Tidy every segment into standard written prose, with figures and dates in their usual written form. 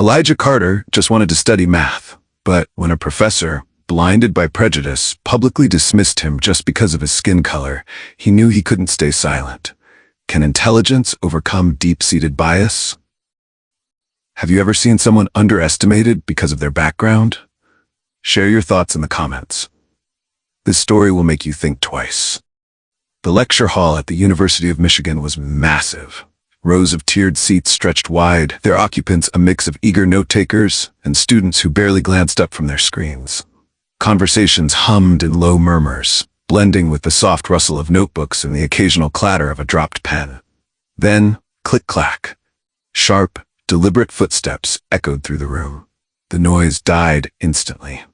Elijah Carter just wanted to study math, but when a professor, blinded by prejudice, publicly dismissed him just because of his skin color, he knew he couldn't stay silent. Can intelligence overcome deep-seated bias? Have you ever seen someone underestimated because of their background? Share your thoughts in the comments. This story will make you think twice. The lecture hall at the University of Michigan was massive. Rows of tiered seats stretched wide, their occupants a mix of eager note-takers and students who barely glanced up from their screens. Conversations hummed in low murmurs, blending with the soft rustle of notebooks and the occasional clatter of a dropped pen. Then, click-clack. Sharp, deliberate footsteps echoed through the room. The noise died instantly.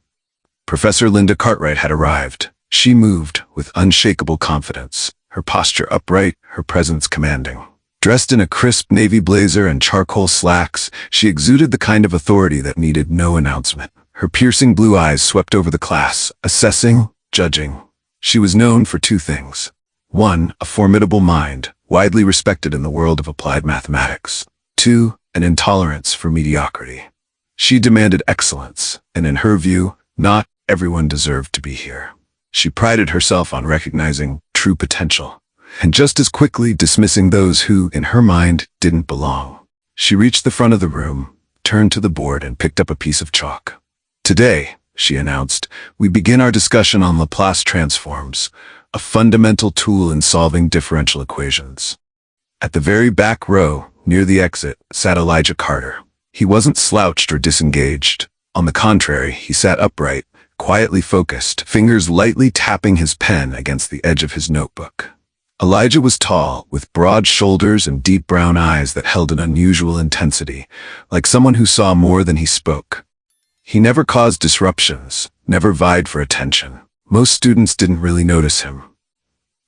Professor Linda Cartwright had arrived. She moved with unshakable confidence, her posture upright, her presence commanding. Dressed in a crisp navy blazer and charcoal slacks, she exuded the kind of authority that needed no announcement. Her piercing blue eyes swept over the class, assessing, judging. She was known for two things. One, a formidable mind, widely respected in the world of applied mathematics. Two, an intolerance for mediocrity. She demanded excellence, and in her view, not everyone deserved to be here. She prided herself on recognizing true potential, and just as quickly dismissing those who, in her mind, didn't belong. She reached the front of the room, turned to the board, and picked up a piece of chalk. Today, she announced, we begin our discussion on Laplace transforms, a fundamental tool in solving differential equations. At the very back row, near the exit, sat Elijah Carter. He wasn't slouched or disengaged. On the contrary, he sat upright, quietly focused, fingers lightly tapping his pen against the edge of his notebook. Elijah was tall, with broad shoulders and deep brown eyes that held an unusual intensity, like someone who saw more than he spoke. He never caused disruptions, never vied for attention. Most students didn't really notice him.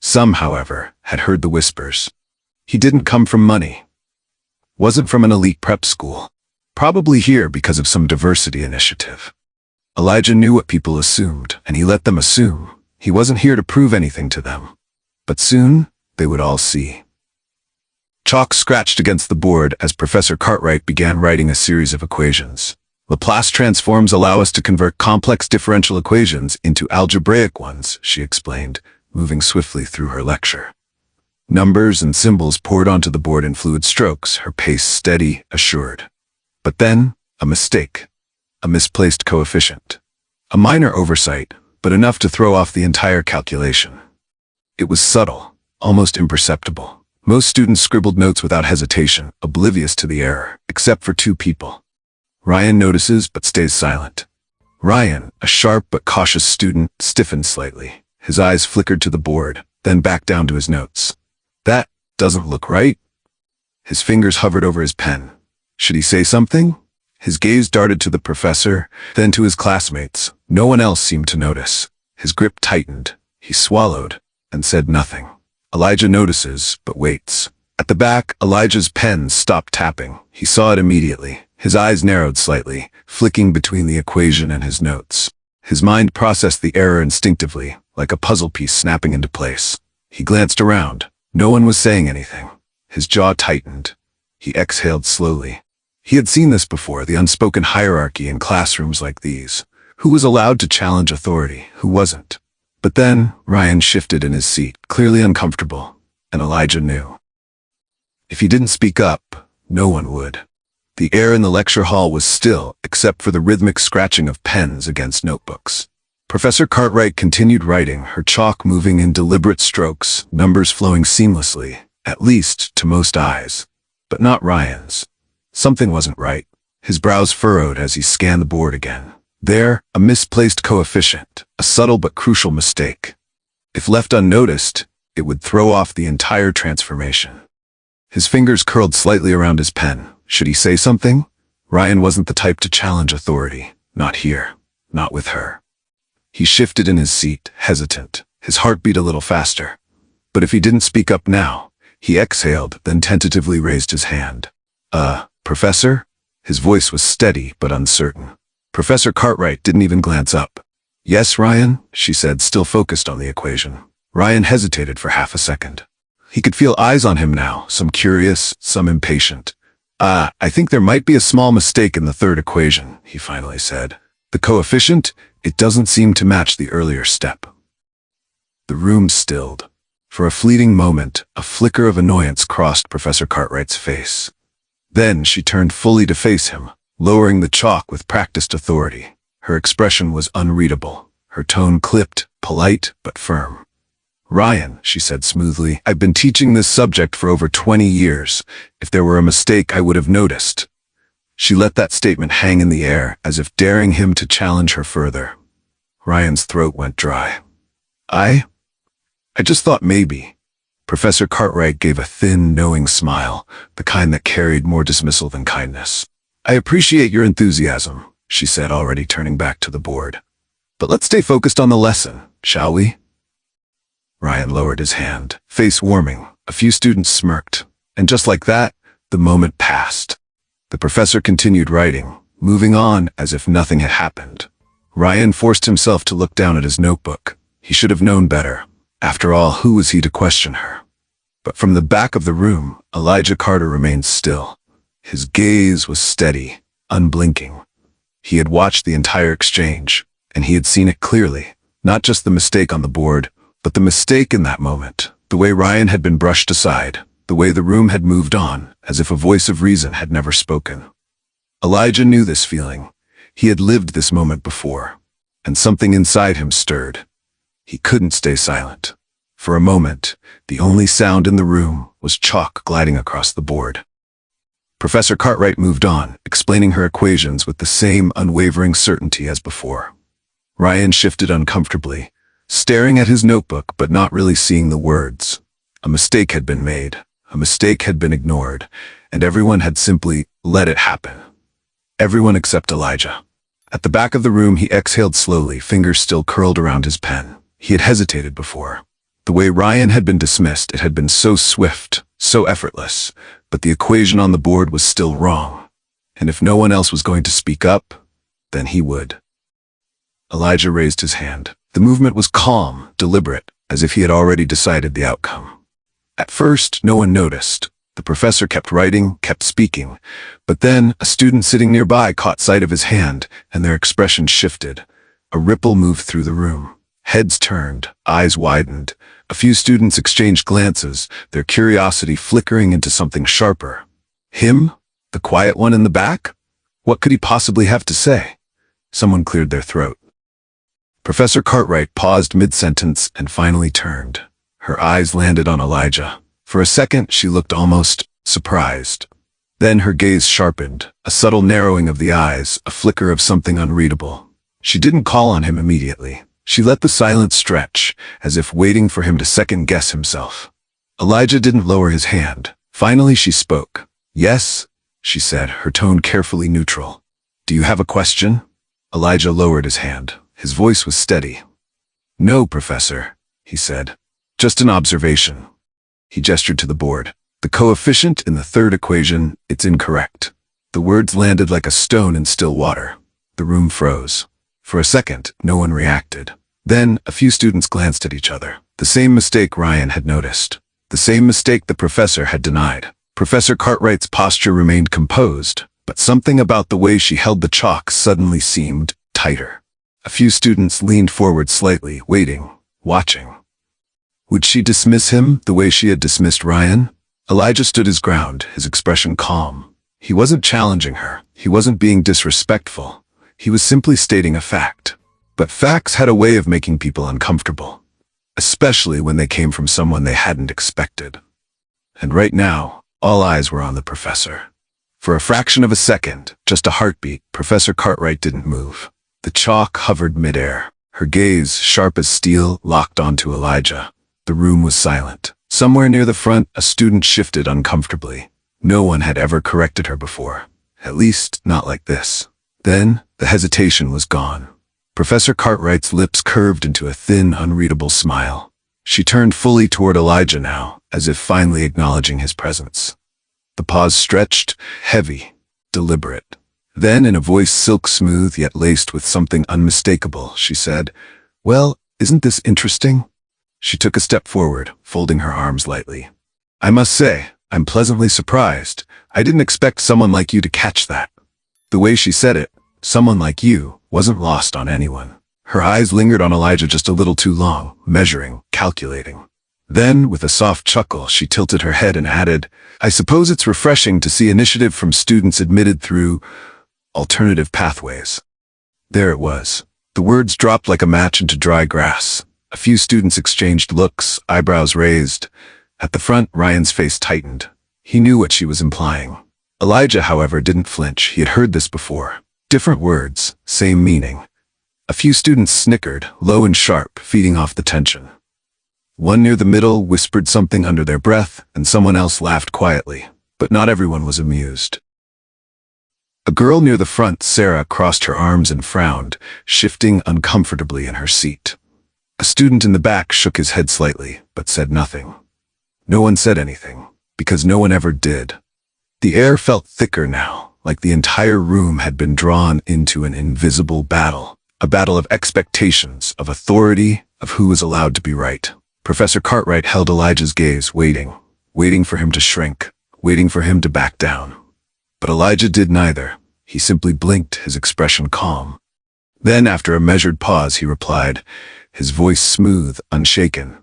Some, however, had heard the whispers. He didn't come from money. Wasn't from an elite prep school. Probably here because of some diversity initiative. Elijah knew what people assumed, and he let them assume. He wasn't here to prove anything to them. But soon, they would all see. Chalk scratched against the board as Professor Cartwright began writing a series of equations. Laplace transforms allow us to convert complex differential equations into algebraic ones, she explained, moving swiftly through her lecture. Numbers and symbols poured onto the board in fluid strokes, her pace steady, assured. But then, a mistake. A misplaced coefficient. A minor oversight, but enough to throw off the entire calculation. It was subtle, almost imperceptible. Most students scribbled notes without hesitation, oblivious to the error, except for two people. Ryan notices but stays silent. Ryan, a sharp but cautious student, stiffened slightly. His eyes flickered to the board, then back down to his notes. That doesn't look right. His fingers hovered over his pen. Should he say something? His gaze darted to the professor, then to his classmates. No one else seemed to notice. His grip tightened. He swallowed and said nothing. Elijah notices, but waits. At the back, Elijah's pen stopped tapping. He saw it immediately. His eyes narrowed slightly, flicking between the equation and his notes. His mind processed the error instinctively, like a puzzle piece snapping into place. He glanced around. No one was saying anything. His jaw tightened. He exhaled slowly. He had seen this before, the unspoken hierarchy in classrooms like these. Who was allowed to challenge authority? Who wasn't? But then, Ryan shifted in his seat, clearly uncomfortable, and Elijah knew. If he didn't speak up, no one would. The air in the lecture hall was still, except for the rhythmic scratching of pens against notebooks. Professor Cartwright continued writing, her chalk moving in deliberate strokes, numbers flowing seamlessly, at least to most eyes. But not Ryan's. Something wasn't right. His brows furrowed as he scanned the board again. There, a misplaced coefficient, a subtle but crucial mistake. If left unnoticed, it would throw off the entire transformation. His fingers curled slightly around his pen. Should he say something? Ryan wasn't the type to challenge authority. Not here. Not with her. He shifted in his seat, hesitant. His heart beat a little faster. But if he didn't speak up now, he exhaled, then tentatively raised his hand. Professor? His voice was steady but uncertain. Professor Cartwright didn't even glance up. Yes, Ryan, she said, still focused on the equation. Ryan hesitated for half a second. He could feel eyes on him now, some curious, some impatient. I think there might be a small mistake in the third equation, he finally said. The coefficient, it doesn't seem to match the earlier step. The room stilled. For a fleeting moment, a flicker of annoyance crossed Professor Cartwright's face. Then she turned fully to face him, lowering the chalk with practiced authority. Her expression was unreadable, her tone clipped, polite but firm. Ryan, she said smoothly, I've been teaching this subject for over 20 years. If there were a mistake, I would have noticed. She let that statement hang in the air, as if daring him to challenge her further. Ryan's throat went dry. I just thought maybe. Professor Cartwright gave a thin, knowing smile, the kind that carried more dismissal than kindness. I appreciate your enthusiasm, she said, already turning back to the board. But let's stay focused on the lesson, shall we? Ryan lowered his hand, face warming. A few students smirked, and just like that, the moment passed. The professor continued writing, moving on as if nothing had happened. Ryan forced himself to look down at his notebook. He should have known better. After all, who was he to question her? But from the back of the room, Elijah Carter remained still. His gaze was steady, unblinking. He had watched the entire exchange, and he had seen it clearly. Not just the mistake on the board, but the mistake in that moment. The way Ryan had been brushed aside, the way the room had moved on, as if a voice of reason had never spoken. Elijah knew this feeling. He had lived this moment before, and something inside him stirred. He couldn't stay silent. For a moment, the only sound in the room was chalk gliding across the board. Professor Cartwright moved on, explaining her equations with the same unwavering certainty as before. Ryan shifted uncomfortably, staring at his notebook but not really seeing the words. A mistake had been made, a mistake had been ignored, and everyone had simply let it happen. Everyone except Elijah. At the back of the room, he exhaled slowly, fingers still curled around his pen. He had hesitated before. The way Ryan had been dismissed, it had been so swift, so effortless, but the equation on the board was still wrong. And if no one else was going to speak up, then he would. Elijah raised his hand. The movement was calm, deliberate, as if he had already decided the outcome. At first, no one noticed. The professor kept writing, kept speaking, but then a student sitting nearby caught sight of his hand, and their expression shifted. A ripple moved through the room. Heads turned, eyes widened. A few students exchanged glances, their curiosity flickering into something sharper. Him? The quiet one in the back? What could he possibly have to say? Someone cleared their throat. Professor Cartwright paused mid-sentence and finally turned. Her eyes landed on Elijah. For a second, she looked almost surprised. Then her gaze sharpened, a subtle narrowing of the eyes, a flicker of something unreadable. She didn't call on him immediately. She let the silence stretch, as if waiting for him to second-guess himself. Elijah didn't lower his hand. Finally, she spoke. Yes, she said, her tone carefully neutral. Do you have a question? Elijah lowered his hand. His voice was steady. No, Professor, he said. Just an observation. He gestured to the board. The coefficient in the third equation, it's incorrect. The words landed like a stone in still water. The room froze. For a second, no one reacted. Then, a few students glanced at each other. The same mistake Ryan had noticed. The same mistake the professor had denied. Professor Cartwright's posture remained composed, but something about the way she held the chalk suddenly seemed tighter. A few students leaned forward slightly, waiting, watching. Would she dismiss him the way she had dismissed Ryan? Elijah stood his ground, his expression calm. He wasn't challenging her. He wasn't being disrespectful. He was simply stating a fact. But facts had a way of making people uncomfortable, especially when they came from someone they hadn't expected. And right now, all eyes were on the professor. For a fraction of a second, just a heartbeat, Professor Cartwright didn't move. The chalk hovered midair. Her gaze, sharp as steel, locked onto Elijah. The room was silent. Somewhere near the front, a student shifted uncomfortably. No one had ever corrected her before. At least, not like this. Then, the hesitation was gone. Professor Cartwright's lips curved into a thin, unreadable smile. She turned fully toward Elijah now, as if finally acknowledging his presence. The pause stretched, heavy, deliberate. Then, in a voice silk-smooth yet laced with something unmistakable, she said, "Well, isn't this interesting?" She took a step forward, folding her arms lightly. "I must say, I'm pleasantly surprised. I didn't expect someone like you to catch that." The way she said it, "someone like you," wasn't lost on anyone. Her eyes lingered on Elijah just a little too long, measuring, calculating. Then, with a soft chuckle, she tilted her head and added, "I suppose it's refreshing to see initiative from students admitted through alternative pathways." There it was. The words dropped like a match into dry grass. A few students exchanged looks, eyebrows raised. At the front, Ryan's face tightened. He knew what she was implying. Elijah, however, didn't flinch. He had heard this before. Different words, same meaning. A few students snickered, low and sharp, feeding off the tension. One near the middle whispered something under their breath, and someone else laughed quietly. But not everyone was amused. A girl near the front, Sarah, crossed her arms and frowned, shifting uncomfortably in her seat. A student in the back shook his head slightly, but said nothing. No one said anything, because no one ever did. The air felt thicker now, like the entire room had been drawn into an invisible battle. A battle of expectations, of authority, of who was allowed to be right. Professor Cartwright held Elijah's gaze, waiting for him to shrink, waiting for him to back down. But Elijah did neither. He simply blinked, his expression calm. Then, after a measured pause, he replied, his voice smooth, unshaken.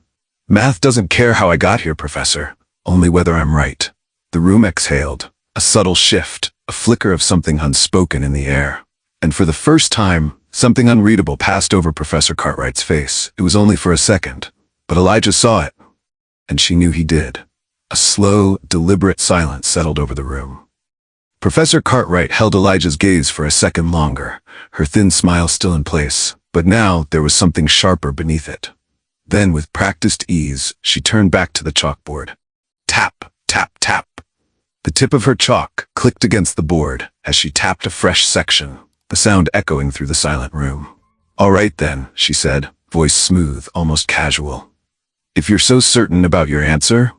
"Math doesn't care how I got here, Professor, only whether I'm right." The room exhaled, a subtle shift, a flicker of something unspoken in the air. And for the first time, something unreadable passed over Professor Cartwright's face. It was only for a second, but Elijah saw it, and she knew he did. A slow, deliberate silence settled over the room. Professor Cartwright held Elijah's gaze for a second longer, her thin smile still in place, but now there was something sharper beneath it. Then, with practiced ease, she turned back to the chalkboard. Tap, tap, tap. The tip of her chalk clicked against the board as she tapped a fresh section, the sound echoing through the silent room. "All right then," she said, voice smooth, almost casual. "If you're so certain about your answer."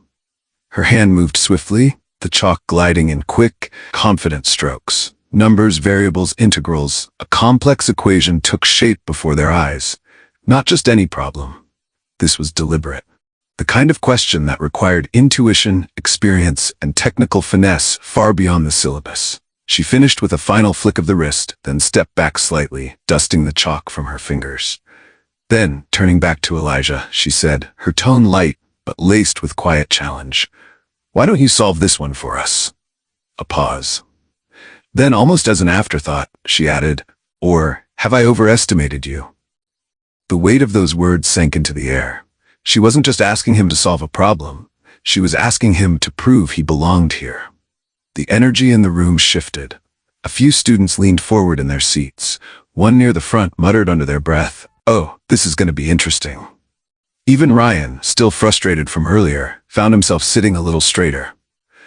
Her hand moved swiftly, the chalk gliding in quick, confident strokes. Numbers, variables, integrals, a complex equation took shape before their eyes. Not just any problem. This was deliberate. The kind of question that required intuition, experience, and technical finesse far beyond the syllabus. She finished with a final flick of the wrist, then stepped back slightly, dusting the chalk from her fingers. Then, turning back to Elijah, she said, her tone light, but laced with quiet challenge, "Why don't you solve this one for us?" A pause. Then, almost as an afterthought, she added, "Or, have I overestimated you?" The weight of those words sank into the air. She wasn't just asking him to solve a problem. She was asking him to prove he belonged here. The energy in the room shifted. A few students leaned forward in their seats. One near the front muttered under their breath, "Oh, this is going to be interesting." Even Ryan, still frustrated from earlier, found himself sitting a little straighter.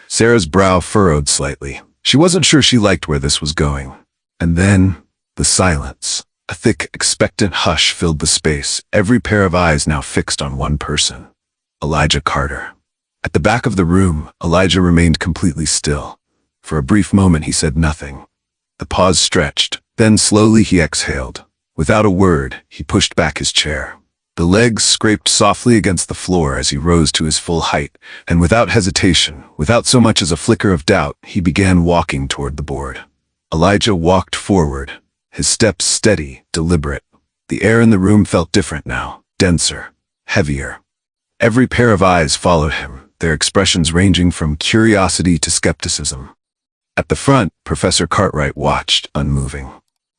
Sarah's brow furrowed slightly. She wasn't sure she liked where this was going. And then, the silence. A thick, expectant hush filled the space, every pair of eyes now fixed on one person. Elijah Carter. At the back of the room, Elijah remained completely still. For a brief moment he said nothing. The pause stretched, then slowly he exhaled. Without a word, he pushed back his chair. The legs scraped softly against the floor as he rose to his full height, and without hesitation, without so much as a flicker of doubt, he began walking toward the board. Elijah walked forward, his steps steady, deliberate. The air in the room felt different now, denser, heavier. Every pair of eyes followed him, their expressions ranging from curiosity to skepticism. At the front, Professor Cartwright watched, unmoving.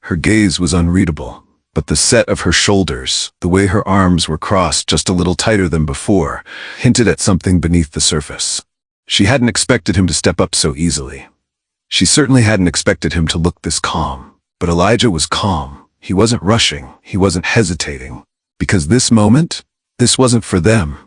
Her gaze was unreadable, but the set of her shoulders, the way her arms were crossed just a little tighter than before, hinted at something beneath the surface. She hadn't expected him to step up so easily. She certainly hadn't expected him to look this calm. But Elijah was calm. He wasn't rushing. He wasn't hesitating. Because this moment, this wasn't for them.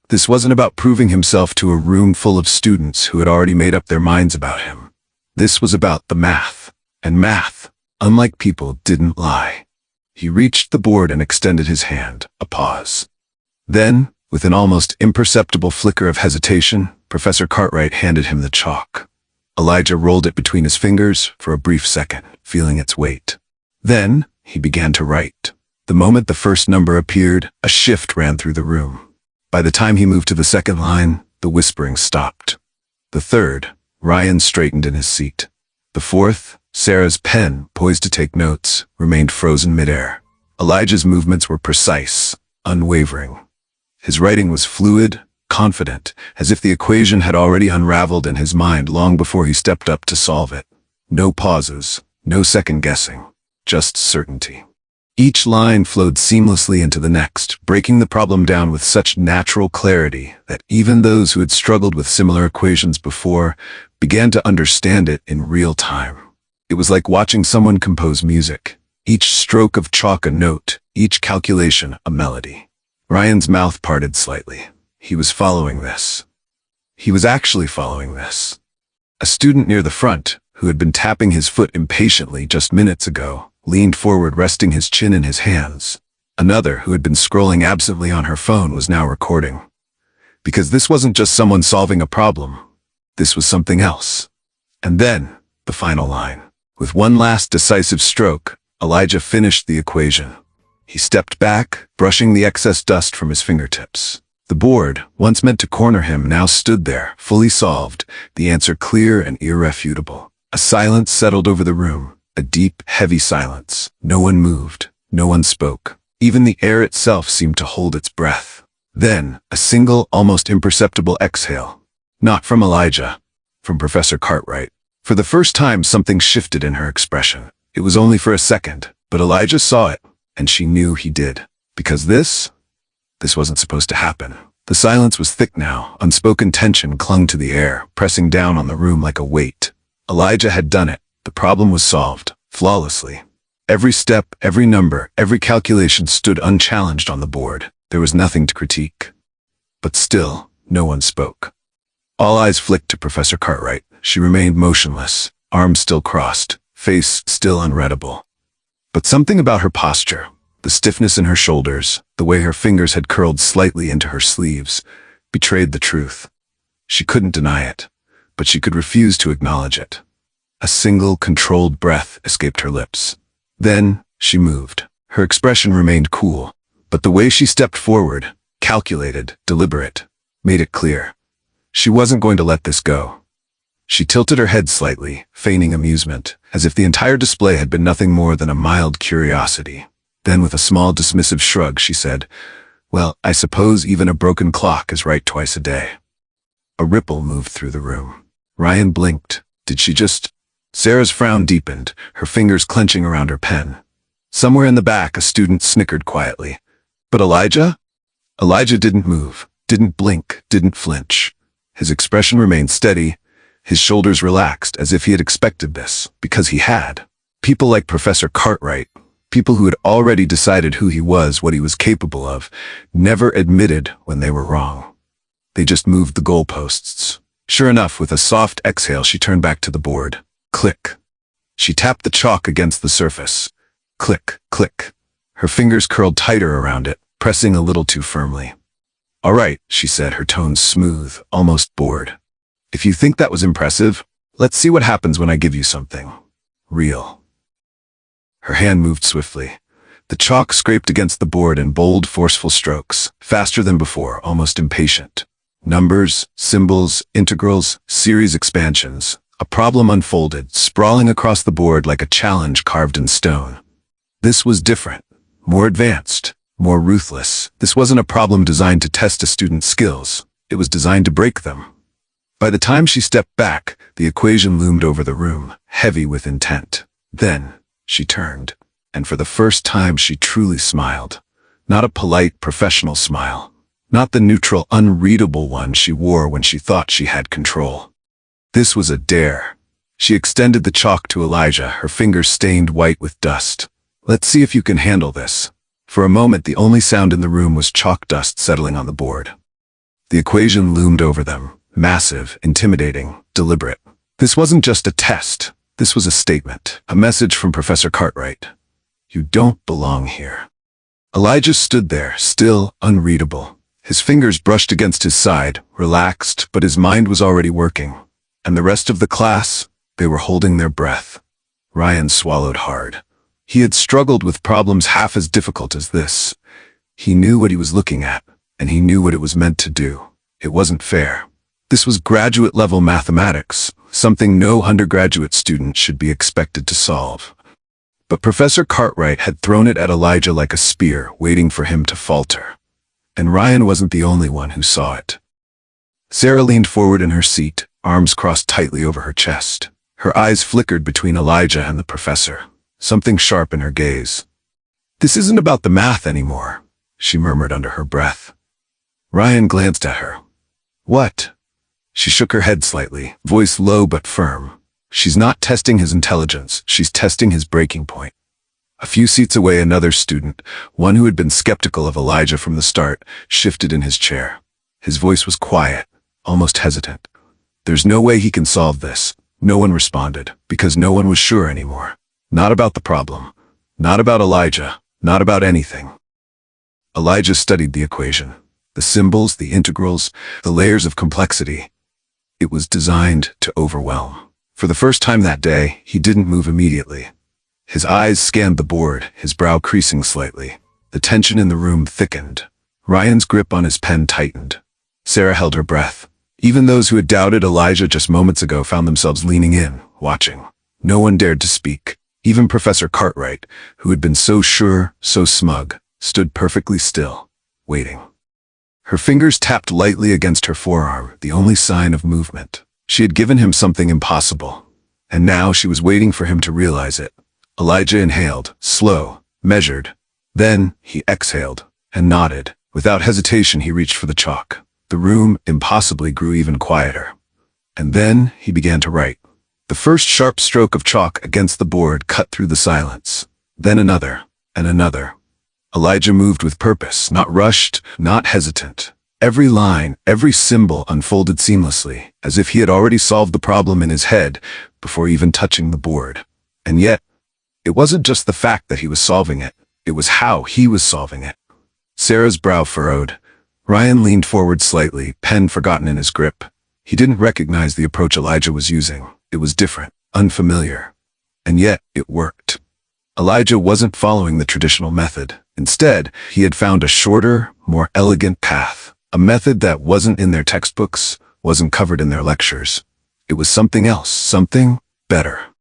This wasn't about proving himself to a room full of students who had already made up their minds about him. This was about the math. And math, unlike people, didn't lie. He reached the board and extended his hand, a pause. Then, with an almost imperceptible flicker of hesitation, Professor Cartwright handed him the chalk. Elijah rolled it between his fingers for a brief second, feeling its weight. Then, he began to write. The moment the first number appeared, a shift ran through the room. By the time he moved to the second line, the whispering stopped. The third, Ryan straightened in his seat. The fourth, Sarah's pen, poised to take notes, remained frozen midair. Elijah's movements were precise, unwavering. His writing was fluid, confident, as if the equation had already unraveled in his mind long before he stepped up to solve it. No pauses, no second-guessing, just certainty. Each line flowed seamlessly into the next, breaking the problem down with such natural clarity that even those who had struggled with similar equations before began to understand it in real time. It was like watching someone compose music. Each stroke of chalk a note, each calculation a melody. Ryan's mouth parted slightly. He was following this. He was actually following this. A student near the front, who had been tapping his foot impatiently just minutes ago, leaned forward, resting his chin in his hands. Another, who had been scrolling absently on her phone, was now recording. Because this wasn't just someone solving a problem. This was something else. And then, the final line. With one last decisive stroke, Elijah finished the equation. He stepped back, brushing the excess dust from his fingertips. The board, once meant to corner him, now stood there, fully solved, the answer clear and irrefutable. A silence settled over the room, a deep, heavy silence. No one moved, no one spoke. Even the air itself seemed to hold its breath. Then, a single, almost imperceptible exhale. Not from Elijah, from Professor Cartwright. For the first time, something shifted in her expression. It was only for a second, but Elijah saw it, and she knew he did. Because this wasn't supposed to happen. The silence was thick now. Unspoken tension clung to the air, pressing down on the room like a weight. Elijah had done it. The problem was solved, flawlessly. Every step, every number, every calculation stood unchallenged on the board. There was nothing to critique. But still, no one spoke. All eyes flicked to Professor Cartwright. She remained motionless, arms still crossed, face still unreadable. But something about her posture, the stiffness in her shoulders, the way her fingers had curled slightly into her sleeves, betrayed the truth. She couldn't deny it, but she could refuse to acknowledge it. A single, controlled breath escaped her lips. Then, she moved. Her expression remained cool, but the way she stepped forward, calculated, deliberate, made it clear. She wasn't going to let this go. She tilted her head slightly, feigning amusement, as if the entire display had been nothing more than a mild curiosity. Then, with a small dismissive shrug, she said, "Well, I suppose even a broken clock is right twice a day." A ripple moved through the room. Ryan blinked. Did she just... Sarah's frown deepened, her fingers clenching around her pen. Somewhere in the back, a student snickered quietly. But Elijah? Elijah didn't move, didn't blink, didn't flinch. His expression remained steady, his shoulders relaxed, as if he had expected this, because he had. People like Professor Cartwright, people who had already decided who he was, what he was capable of, never admitted when they were wrong. They just moved the goalposts. Sure enough, with a soft exhale, she turned back to the board. Click. She tapped the chalk against the surface. Click, click. Her fingers curled tighter around it, pressing a little too firmly. "All right," she said, her tone smooth, almost bored. "If you think that was impressive, let's see what happens when I give you something real." Her hand moved swiftly. The chalk scraped against the board in bold, forceful strokes, faster than before, almost impatient. Numbers, symbols, integrals, series expansions. A problem unfolded, sprawling across the board like a challenge carved in stone. This was different, more advanced, more ruthless. This wasn't a problem designed to test a student's skills. It was designed to break them. By the time she stepped back, the equation loomed over the room, heavy with intent. Then, she turned, and for the first time she truly smiled. Not a polite, professional smile. Not the neutral, unreadable one she wore when she thought she had control. This was a dare. She extended the chalk to Elijah, her fingers stained white with dust. "Let's see if you can handle this." For a moment, the only sound in the room was chalk dust settling on the board. The equation loomed over them, massive, intimidating, deliberate. This wasn't just a test. This was a statement, a message from Professor Cartwright. You don't belong here. Elijah stood there, still, unreadable. His fingers brushed against his side, relaxed, but his mind was already working. And the rest of the class, they were holding their breath. Ryan swallowed hard. He had struggled with problems half as difficult as this. He knew what he was looking at, and he knew what it was meant to do. It wasn't fair. This was graduate-level mathematics, something no undergraduate student should be expected to solve. But Professor Cartwright had thrown it at Elijah like a spear, waiting for him to falter. And Ryan wasn't the only one who saw it. Sarah leaned forward in her seat, arms crossed tightly over her chest. Her eyes flickered between Elijah and the professor, something sharp in her gaze. "This isn't about the math anymore," she murmured under her breath. Ryan glanced at her. "What?" She shook her head slightly, voice low but firm. "She's not testing his intelligence, she's testing his breaking point." A few seats away, another student, one who had been skeptical of Elijah from the start, shifted in his chair. His voice was quiet, almost hesitant. "There's no way he can solve this." No one responded, because no one was sure anymore. Not about the problem. Not about Elijah. Not about anything. Elijah studied the equation. The symbols, the integrals, the layers of complexity. It was designed to overwhelm. For the first time that day, he didn't move immediately. His eyes scanned the board, his brow creasing slightly. The tension in the room thickened. Ryan's grip on his pen tightened. Sarah held her breath. Even those who had doubted Elijah just moments ago found themselves leaning in, watching. No one dared to speak. Even Professor Cartwright, who had been so sure, so smug, stood perfectly still, waiting. Her fingers tapped lightly against her forearm, the only sign of movement. She had given him something impossible, and now she was waiting for him to realize it. Elijah inhaled, slow, measured. Then he exhaled and nodded. Without hesitation, he reached for the chalk. The room impossibly grew even quieter. And then he began to write. The first sharp stroke of chalk against the board cut through the silence. Then another, and another. Elijah moved with purpose, not rushed, not hesitant. Every line, every symbol unfolded seamlessly, as if he had already solved the problem in his head before even touching the board. And yet, it wasn't just the fact that he was solving it, it was how he was solving it. Sarah's brow furrowed. Ryan leaned forward slightly, pen forgotten in his grip. He didn't recognize the approach Elijah was using. It was different, unfamiliar. And yet, it worked. Elijah wasn't following the traditional method. Instead, he had found a shorter, more elegant path. A method that wasn't in their textbooks, wasn't covered in their lectures. It was something else, something better.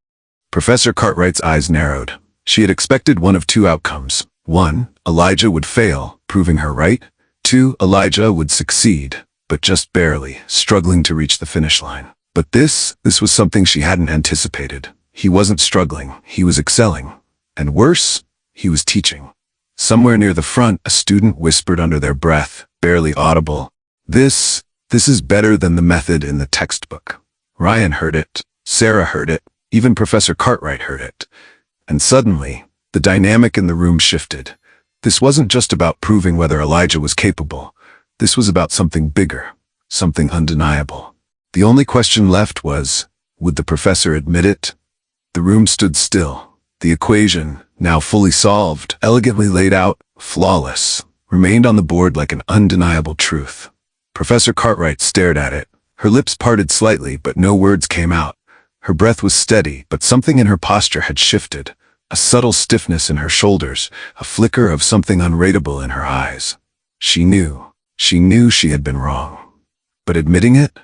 Professor Cartwright's eyes narrowed. She had expected one of two outcomes. 1, Elijah would fail, proving her right. 2, Elijah would succeed, but just barely, struggling to reach the finish line. But this was something she hadn't anticipated. He wasn't struggling, he was excelling. And worse, he was teaching. Somewhere near the front, a student whispered under their breath, barely audible, This is better than the method in the textbook." Ryan heard it, Sarah heard it, even Professor Cartwright heard it. And suddenly, the dynamic in the room shifted. This wasn't just about proving whether Elijah was capable. This was about something bigger, something undeniable. The only question left was, would the professor admit it? The room stood still. The equation, now fully solved, elegantly laid out, flawless, remained on the board like an undeniable truth. Professor Cartwright stared at it. Her lips parted slightly, but no words came out. Her breath was steady, but something in her posture had shifted. A subtle stiffness in her shoulders, a flicker of something unreadable in her eyes. She knew she had been wrong. But admitting it?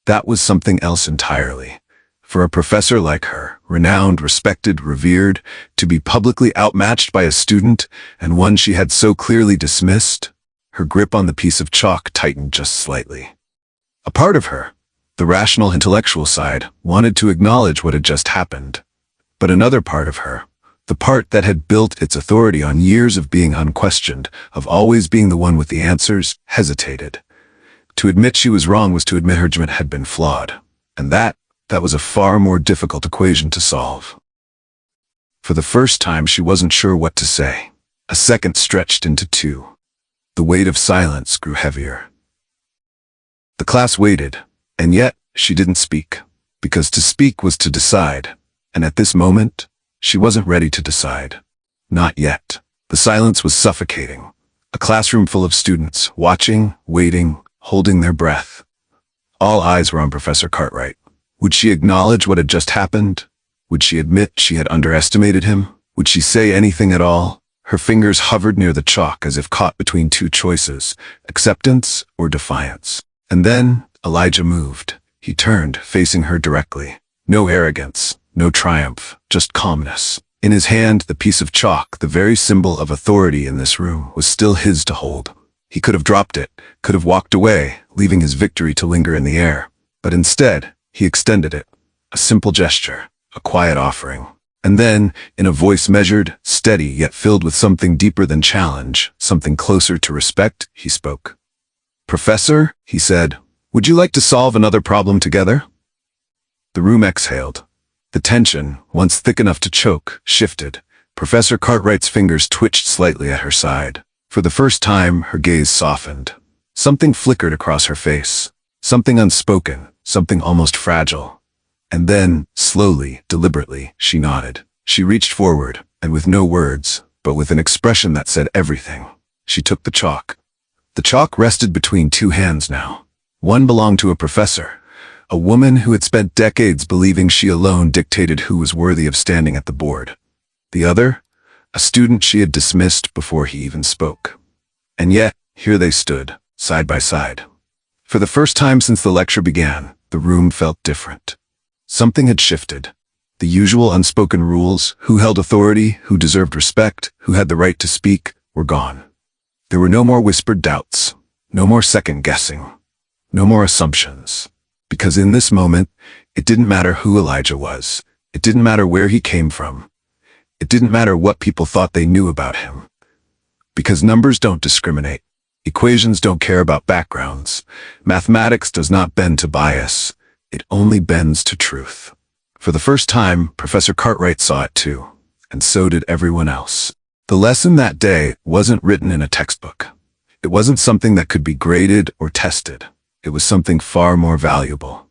That was something else entirely. For a professor like her, renowned, respected, revered, to be publicly outmatched by a student, and one she had so clearly dismissed, her grip on the piece of chalk tightened just slightly. A part of her, the rational intellectual side, wanted to acknowledge what had just happened. But another part of her, the part that had built its authority on years of being unquestioned, of always being the one with the answers, hesitated. To admit she was wrong was to admit her judgment had been flawed. And that was a far more difficult equation to solve. For the first time, she wasn't sure what to say. A second stretched into 2. The weight of silence grew heavier. The class waited, and yet she didn't speak, because to speak was to decide, and at this moment, she wasn't ready to decide. Not yet. The silence was suffocating. A classroom full of students, watching, waiting, holding their breath. All eyes were on Professor Cartwright. Would she acknowledge what had just happened? Would she admit she had underestimated him? Would she say anything at all? Her fingers hovered near the chalk as if caught between two choices, acceptance or defiance. And then, Elijah moved. He turned, facing her directly. No arrogance, no triumph, just calmness. In his hand, the piece of chalk, the very symbol of authority in this room, was still his to hold. He could have dropped it, could have walked away, leaving his victory to linger in the air. But instead, he extended it. A simple gesture, a quiet offering. And then, in a voice measured, steady, yet filled with something deeper than challenge, something closer to respect, he spoke. "Professor," he said, "would you like to solve another problem together?" The room exhaled. The tension, once thick enough to choke, shifted. Professor Cartwright's fingers twitched slightly at her side. For the first time, her gaze softened. Something flickered across her face. Something unspoken, something almost fragile. And then, slowly, deliberately, she nodded. She reached forward, and with no words, but with an expression that said everything, she took the chalk. The chalk rested between two hands now. One belonged to a professor, a woman who had spent decades believing she alone dictated who was worthy of standing at the board. The other, a student she had dismissed before he even spoke. And yet, here they stood, side by side. For the first time since the lecture began, the room felt different. Something had shifted. The usual unspoken rules, who held authority, who deserved respect, who had the right to speak, were gone. There were no more whispered doubts, no more second guessing, no more assumptions. Because in this moment, it didn't matter who Elijah was. It didn't matter where he came from. It didn't matter what people thought they knew about him. Because numbers don't discriminate. Equations don't care about backgrounds. Mathematics does not bend to bias. It only bends to truth. For the first time, Professor Cartwright saw it too, and so did everyone else. The lesson that day wasn't written in a textbook. It wasn't something that could be graded or tested. It was something far more valuable.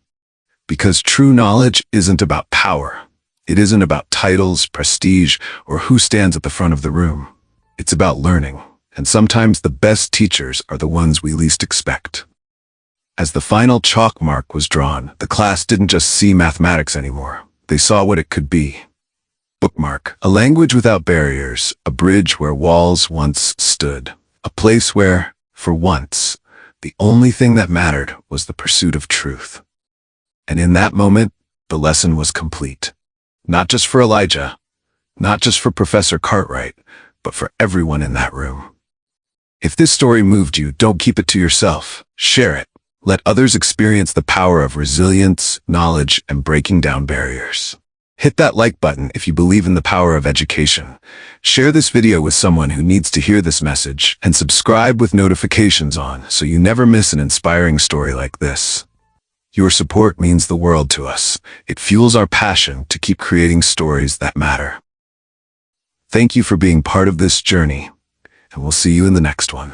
Because true knowledge isn't about power. It isn't about titles, prestige, or who stands at the front of the room. It's about learning, and sometimes the best teachers are the ones we least expect. As the final chalk mark was drawn, the class didn't just see mathematics anymore. They saw what it could be. Bookmark, a language without barriers, a bridge where walls once stood, a place where, for once, the only thing that mattered was the pursuit of truth. And in that moment, the lesson was complete. Not just for Elijah, not just for Professor Cartwright, but for everyone in that room. If this story moved you, don't keep it to yourself. Share it. Let others experience the power of resilience, knowledge, and breaking down barriers. Hit that like button if you believe in the power of education. Share this video with someone who needs to hear this message, and subscribe with notifications on so you never miss an inspiring story like this. Your support means the world to us. It fuels our passion to keep creating stories that matter. Thank you for being part of this journey, and we'll see you in the next one.